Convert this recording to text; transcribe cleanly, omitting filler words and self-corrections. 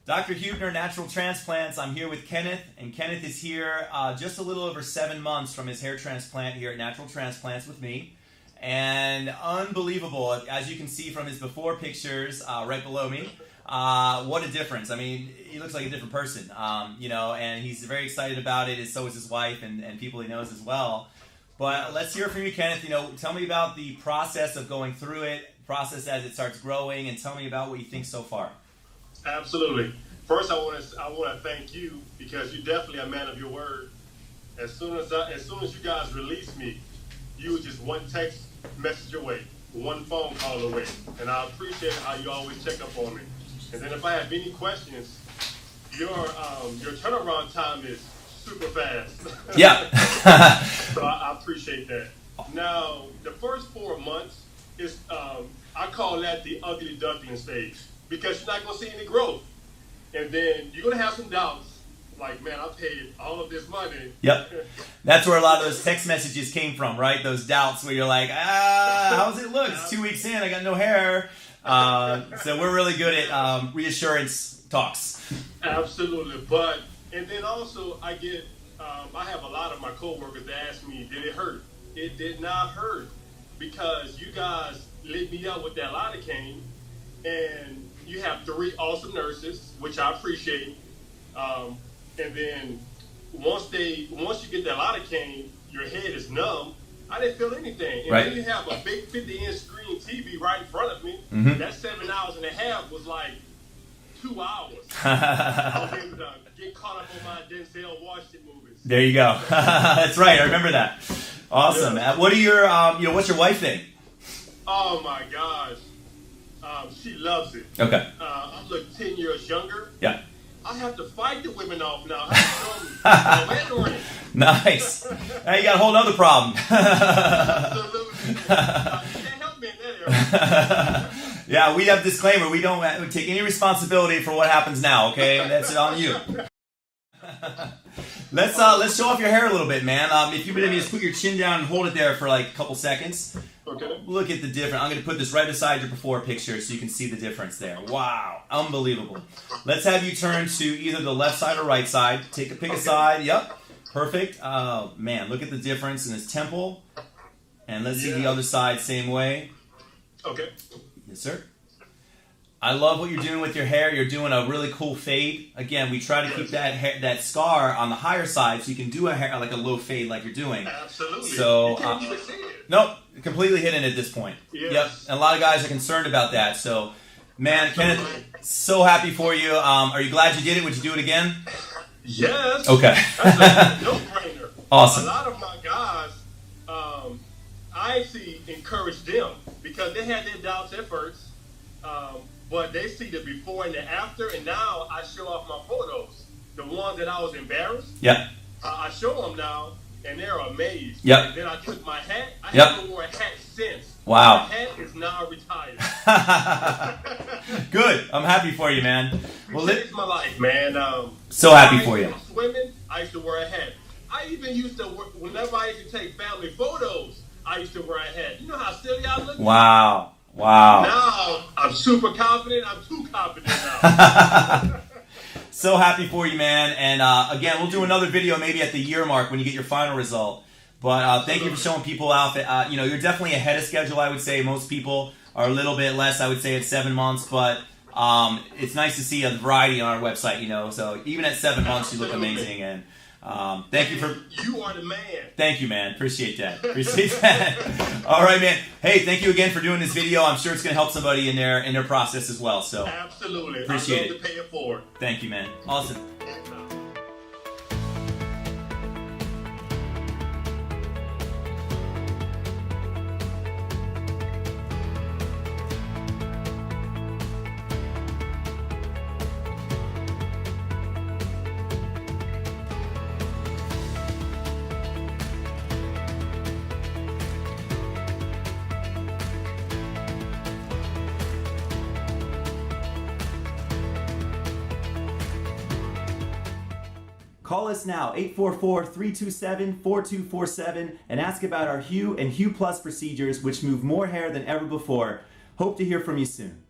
Dr. Huebner, Natural Transplants. I'm here with Kenneth, and Kenneth is here just a little over 7 months from his hair transplant here at Natural Transplants with me. And unbelievable, as you can see from his before pictures right below me, what a difference. I mean, he looks like a different person, and he's very excited about it, and so is his wife and people he knows as well. But let's hear from you, Kenneth. Tell me about the process of going through it, process as it starts growing, and tell me about what you think so far. Absolutely. First, I want to thank you because you're definitely a man of your word. As soon as you guys released me, you were just one text message away, one phone call away, and I appreciate how you always check up on me. And then if I have any questions, your turnaround time is super fast. Yeah. So I appreciate that. Now, the first 4 months is I call that the ugly duckling stage. Because you're not going to see any growth. And then you're going to have some doubts. Like, man, I paid all of this money. Yep. That's where a lot of those text messages came from, right? Those doubts where you're like, how's it look? It's 2 weeks in. I got no hair. So we're really good at reassurance talks. Absolutely. And then also I have a lot of my coworkers that ask me, did it hurt? It did not hurt because you guys lit me up with that lidocaine. And you have 3 awesome nurses, which I appreciate. And then once you get that lidocaine, your head is numb. I didn't feel anything. And right. Then you have a big 50-inch screen TV right in front of me. Mm-hmm. That 7 hours and a half was like 2 hours. I was able to get caught up on my Denzel Washington movies. There you go. That's right. I remember that. Awesome. Yeah. What are your, what's your wife think? Oh my gosh. She loves it. Okay. I look 10 years younger. Yeah. I have to fight the women off now. I have to show them. Nice. Now you got a whole other problem. Absolutely. You can't help me in that area. Yeah, we have a disclaimer. We don't take any responsibility for what happens now, okay? That's on you. Let's show off your hair a little bit, man. If you would just put your chin down and hold it there for like a couple seconds. Okay. Look at the difference. I'm going to put this right beside your before picture so you can see the difference there. Wow. Unbelievable. Let's have you turn to either the left side or right side. Pick a side. Yep. Perfect. Oh, man. Look at the difference in his temple. And let's see the other side same way. Okay. Yes, sir. I love what you're doing with your hair. You're doing a really cool fade. Again, we try to keep that scar on the higher side so you can do a hair like a low fade like you're doing. Absolutely. So, you can't even see it. Nope, completely hidden at this point. Yes. Yep, and a lot of guys are concerned about that. So, man, Kenneth, so happy for you. Are you glad you did it? Would you do it again? Yes. Okay. That's a no-brainer. Awesome. A lot of my guys, I actually encourage them because they had their doubts at first. But they see the before and the after, and now I show off my photos. The ones that I was embarrassed, Yep. I show them now, and they're amazed. Yep. And then I took my hat. I Yep. haven't worn a hat since. Wow. My hat is now retired. Good. I'm happy for you, man. Well, It's my life, man. so happy for you. Swimming, I used to wear a hat. I even used to, whenever I used to take family photos, I used to wear a hat. You know how silly I look? Wow. Wow. Now, I'm super confident. I'm too confident now. So happy for you, man. And again, we'll do another video maybe at the year mark when you get your final result. But thank you for showing people out that, you're definitely ahead of schedule, I would say. Most people are a little bit less, I would say, at 7 months. But it's nice to see a variety on our website, So even at 7 months, you look amazing. And thank you for... You are the man. Thank you, man. Appreciate that. All right, man. Hey, thank you again for doing this video. I'm sure it's going to help somebody in their process as well. So absolutely. Appreciate it. To pay it forward. Thank you, man. Awesome. Call us now, 844-327-4247, and ask about our Hue and Hue Plus procedures, which move more hair than ever before. Hope to hear from you soon.